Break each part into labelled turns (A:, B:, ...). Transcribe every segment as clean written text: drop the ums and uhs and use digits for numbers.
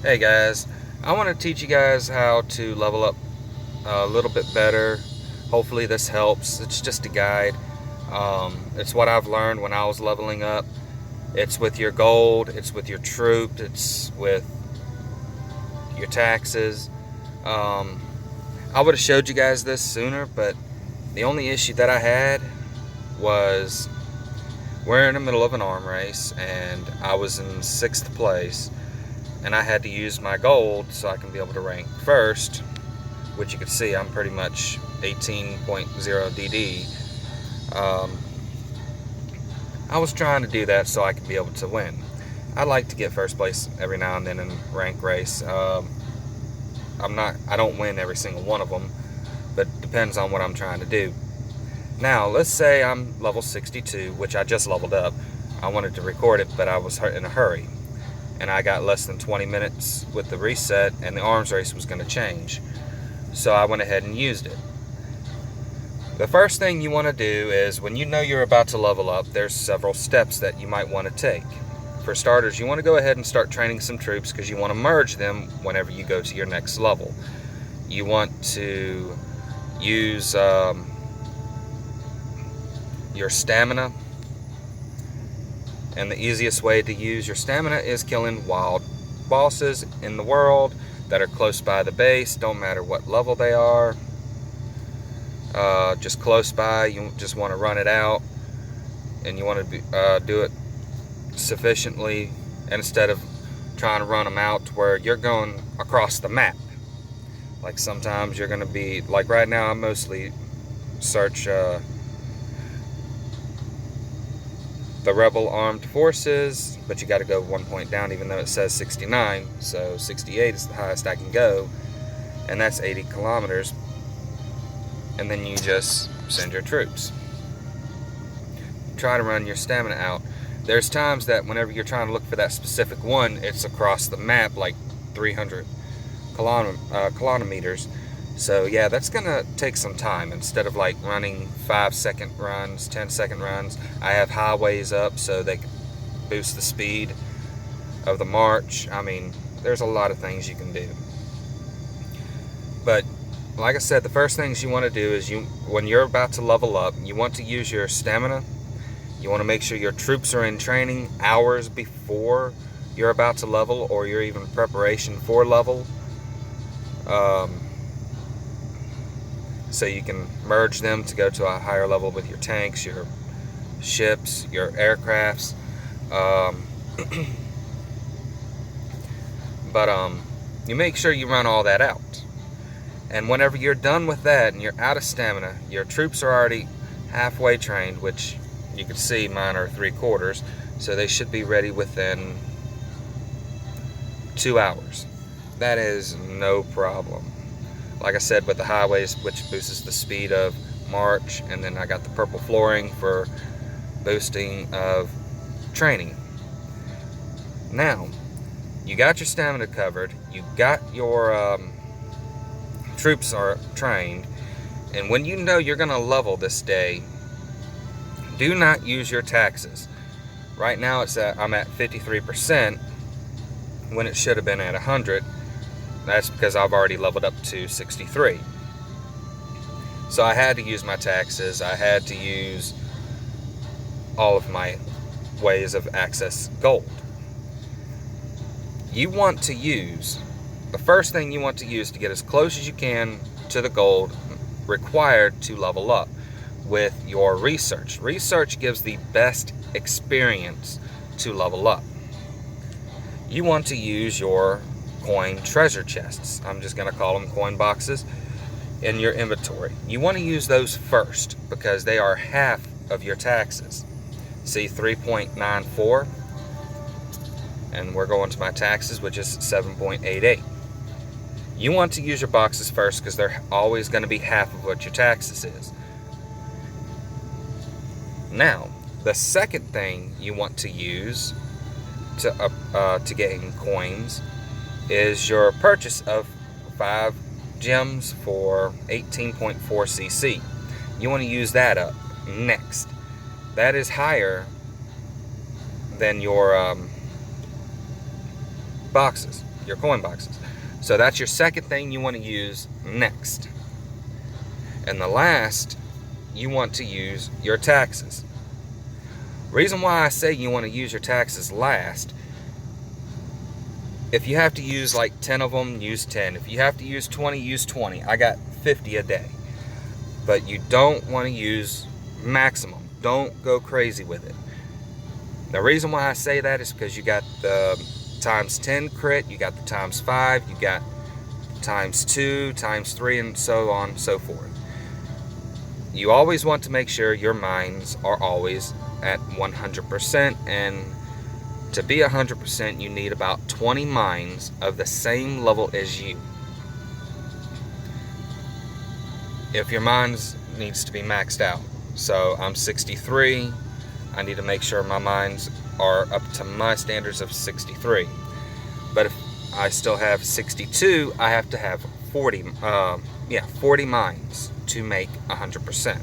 A: Hey guys, I want to teach you guys how to level up a little bit better. Hopefully this helps. It's just a guide. It's what I've learned when I was leveling up. It's with your gold, it's with your troop, it's with your taxes. Um, I would have showed you guys this sooner, but the only issue that I had was we're in the middle of an arm race and I was in 6th place and I had to use my gold so I can be able to rank first, which you can see I'm pretty much 18.0 DD. I was trying to do that so I could be able to win. I like to get first place every now and then in rank race. I don't win every single one of them, but it depends on what I'm trying to do. Now, let's say I'm level 62, which I just leveled up. I wanted to record it, but I was in a hurry. And I got less than 20 minutes with the reset, and the arms race was going to change. So I went ahead and used it. The first thing you want to do is, when you know you're about to level up, there's several steps that you might want to take. For starters, you want to go ahead and start training some troops because you want to merge them whenever you go to your next level. You want to use your stamina, and the easiest way to use your stamina is killing wild bosses in the world that are close by the base. Don't matter what level they are, just close by. You just want to run it out, and you want to do it sufficiently instead of trying to run them out to where you're going across the map. Like sometimes you're going to be, like right now I mostly search the rebel armed forces, but you got to go 1 point down even though it says 69, so 68 is the highest I can go, and that's 80 kilometers. And then you just send your troops. Try to run your stamina out. There's times that whenever you're trying to look for that specific one, it's across the map like 300 kilometers. So yeah, that's gonna take some time. Instead of like running 5-second runs, 10-second runs, I have highways up so they can boost the speed of the march. I mean, there's a lot of things you can do. But like I said, the first things you want to do is when you're about to level up, you want to use your stamina. You want to make sure your troops are in training hours before you're about to level, or you're even preparation for level. So you can merge them to go to a higher level with your tanks, your ships, your aircrafts. But you make sure you run all that out. And whenever you're done with that and you're out of stamina, your troops are already halfway trained, which you can see mine are 3/4, so they should be ready within 2 hours. That is no problem. Like I said, with the highways, which boosts the speed of march, and then I got the purple flooring for boosting of training. Now, you got your stamina covered, you got your troops are trained, and when you know you're going to level this day, do not use your taxes. Right now I'm at 53% when it should have been at 100. That's because I've already leveled up to 63. So I had to use my taxes. I had to use all of my ways of access gold. You want to use, the first thing you want to use to get as close as you can to the gold required to level up with your research. Research gives the best experience to level up. You want to use your coin treasure chests. I'm just going to call them coin boxes in your inventory. You want to use those first because they are half of your taxes. See, 3.94, and we're going to my taxes, which is 7.88. You want to use your boxes first because they're always going to be half of what your taxes is. Now, the second thing you want to use to gain coins is your purchase of 5 gems for 18.4 CC. You want to use that up next. That is higher than your boxes. your coin boxes. So that's your second thing you want to use next. And the last, you want to use your taxes. Reason why I say you want to use your taxes last, if you have to use like 10 of them, use 10. If you have to use 20, use 20. I got 50 a day. But you don't want to use maximum. Don't go crazy with it. The reason why I say that is because you got the times 10 crit, you got the times 5, you got times 2, times 3, and so on and so forth. You always want to make sure your mines are always at 100%, and to be 100% you need about 20 mines of the same level as you. If your mines needs to be maxed out, so I'm 63, I need to make sure my mines are up to my standards of 63. But if I still have 62, I have to have 40 mines to make 100%.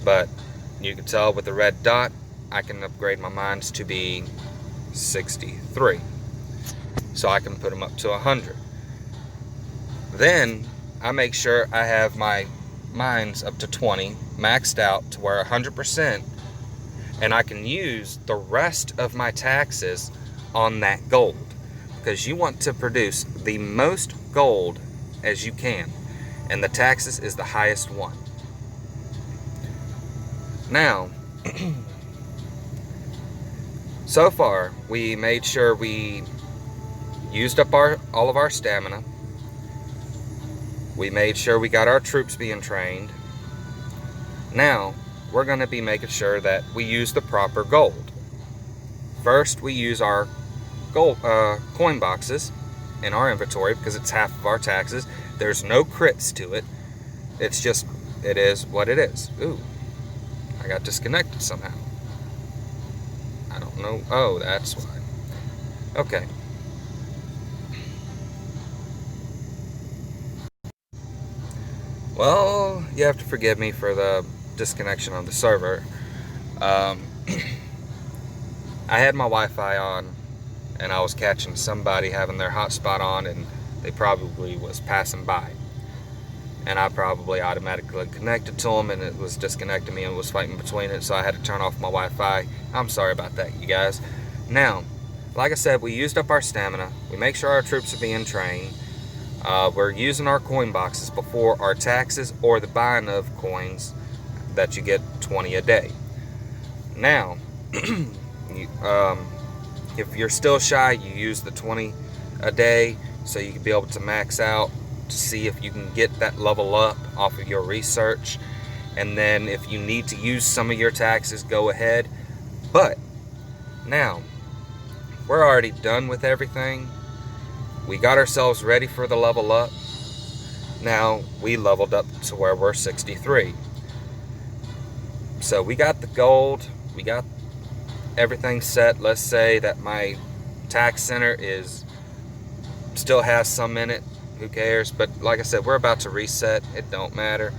A: But you can tell with the red dot, I can upgrade my mines to be 63. So I can put them up to 100. Then I make sure I have my mines up to 20, maxed out to where 100%, and I can use the rest of my taxes on that gold, because you want to produce the most gold as you can, and the taxes is the highest one. Now, so far we made sure we used up all of our stamina. We made sure we got our troops being trained. Now we're going to be making sure that we use the proper gold. First, we use our gold coin boxes in our inventory because it's half of our taxes. There's no crits to it. It's just, it is what it is. Ooh, I got disconnected somehow. I don't know. Oh, that's why. Okay. Well, you have to forgive me for the disconnection on the server. I had my Wi-Fi on, and I was catching somebody having their hotspot on, and they probably was passing by. And I probably automatically connected to them, and it was disconnecting me and was fighting between it, so I had to turn off my Wi-Fi. I'm sorry about that, you guys. Now, like I said, we used up our stamina. We make sure our troops are being trained. We're using our coin boxes before our taxes or the buying of coins that you get 20 a day. Now, if you're still shy, you use the 20 a day so you can be able to max out to see if you can get that level up off of your research. And then if you need to use some of your taxes, go ahead. But now, we're already done with everything. We got ourselves ready for the level up. Now we leveled up to where we're 63. So we got the gold, we got everything set. Let's say that my tax center still has some in it, who cares? But like I said, we're about to reset, it don't matter.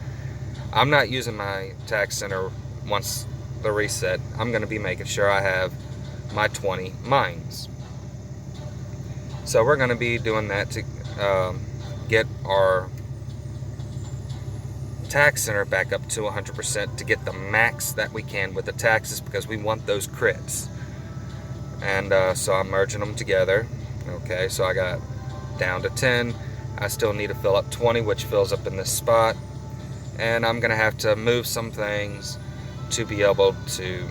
A: I'm not using my tax center once the reset. I'm gonna be making sure I have my 20 mines. So we're going to be doing that to get our tax center back up to 100% to get the max that we can with the taxes, because we want those crits. And so I'm merging them together. Okay, so I got down to 10. I still need to fill up 20, which fills up in this spot. And I'm going to have to move some things to be able to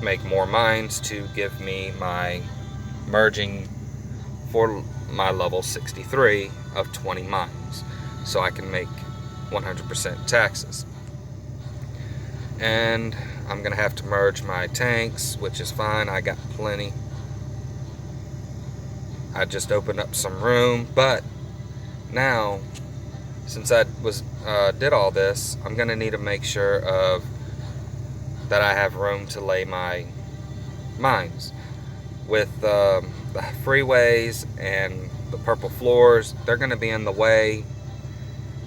A: make more mines to give me my merging for my level 63 of 20 mines, so I can make 100% taxes. And I'm gonna have to merge my tanks, which is fine, I got plenty. I just opened up some room, but now since I did all this, I'm gonna need to make sure that I have room to lay my mines. With the freeways and the purple floors, they're going to be in the way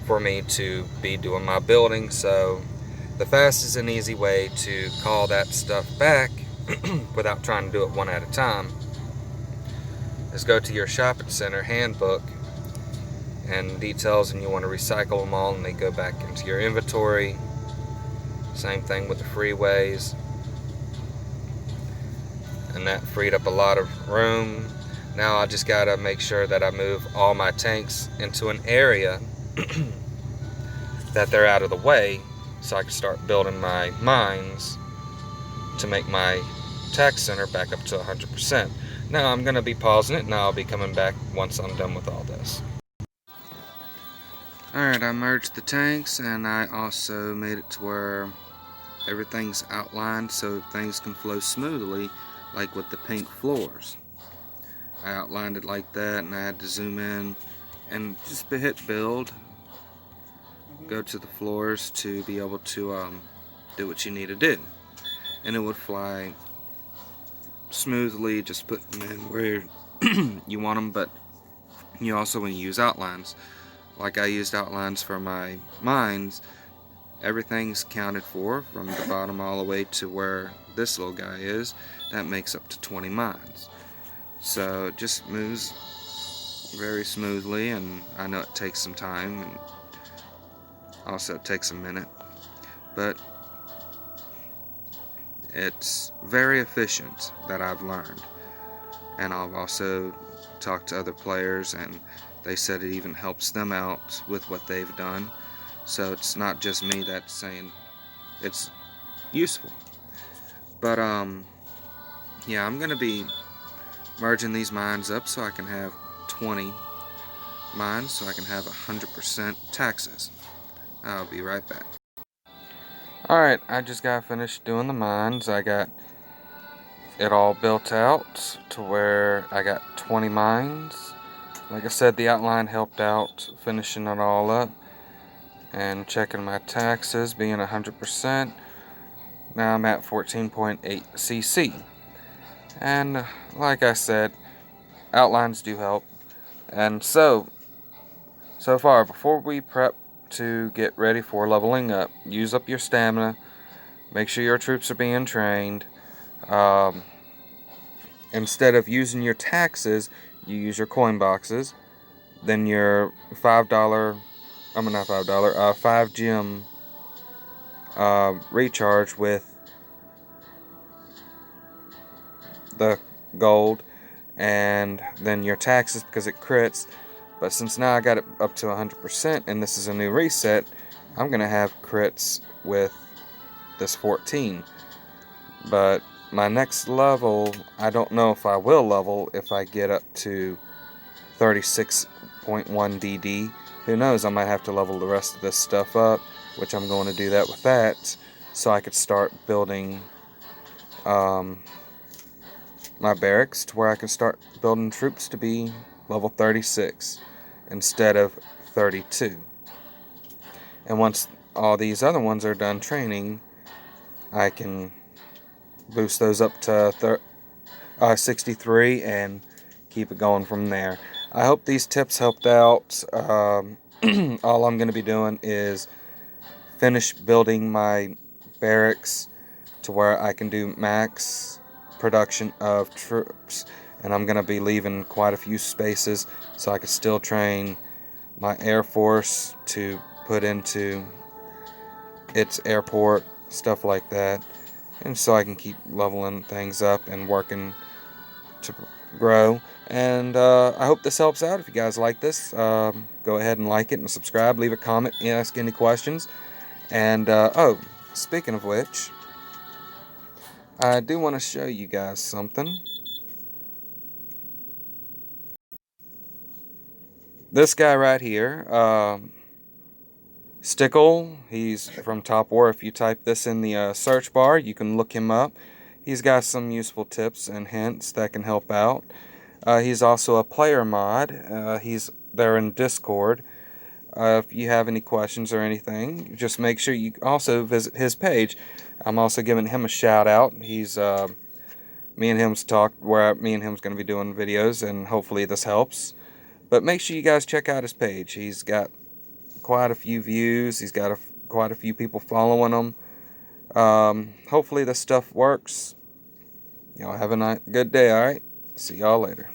A: for me to be doing my building. So the fastest and easy way to call that stuff back without trying to do it one at a time is go to your shopping center handbook and details, and you want to recycle them all, and they go back into your inventory. Same thing with the freeways, and that freed up a lot of room. Now I just gotta make sure that I move all my tanks into an area that they're out of the way, so I can start building my mines to make my tac center back up to 100%. Now I'm gonna be pausing it, and I'll be coming back once I'm done with all this. Alright, I merged the tanks, and I also made it to where everything's outlined so things can flow smoothly, like with the pink floors. I outlined it like that, and I had to zoom in and just hit build, go to the floors to be able to do what you need to do, and it would fly smoothly. Just put them in where you want them. But you also, when you use outlines, like I used outlines for my mines, everything's counted for from the bottom all the way to where this little guy is. That makes up to 20 mines. So it just moves very smoothly, and I know it takes some time, and also it takes a minute, but it's very efficient, that I've learned. And I've also talked to other players, and they said it even helps them out with what they've done. So it's not just me that's saying it's useful. But yeah, I'm gonna be merging these mines up so I can have 20 mines, so I can have 100% taxes. I'll be right back. Alright, I just got finished doing the mines. I got it all built out to where I got 20 mines. Like I said, the outline helped out finishing it all up and checking my taxes being 100%. Now I'm at 14.8 cc. And like I said, outlines do help. And so far, before we prep to get ready for leveling up, use up your stamina, make sure your troops are being trained. Instead of using your taxes, you use your coin boxes. Then your $5 5 gem recharge with the gold, and then your taxes because it crits. But since now I got it up to 100% and this is a new reset, I'm gonna have crits with this 14. But my next level, I don't know if I will level if I get up to 36.1 DD. Who knows, I might have to level the rest of this stuff up, which I'm going to do that with that, so I could start building my barracks to where I can start building troops to be level 36 instead of 32. And once all these other ones are done training, I can boost those up to 63 and keep it going from there. I hope these tips helped out. All I'm going to be doing is finish building my barracks to where I can do max production of troops, and I'm going to be leaving quite a few spaces so I can still train my Air Force to put into its airport, stuff like that, and so I can keep leveling things up and working to grow. And I hope this helps out. If you guys like this, go ahead and like it and subscribe, leave a comment, ask any questions. And oh, speaking of which, I do want to show you guys something. This guy right here, Stickle, he's from Top War. If you type this in the search bar, you can look him up. He's got some useful tips and hints that can help out. He's also a player mod. He's there in Discord. If you have any questions or anything, just make sure you also visit his page. I'm also giving him a shout out. He's me and him's talked where me and him's going to be doing videos, and hopefully this helps. But make sure you guys check out his page. He's got quite a few views. He's got quite a few people following him. Hopefully this stuff works. Y'all have a good day, alright? See y'all later.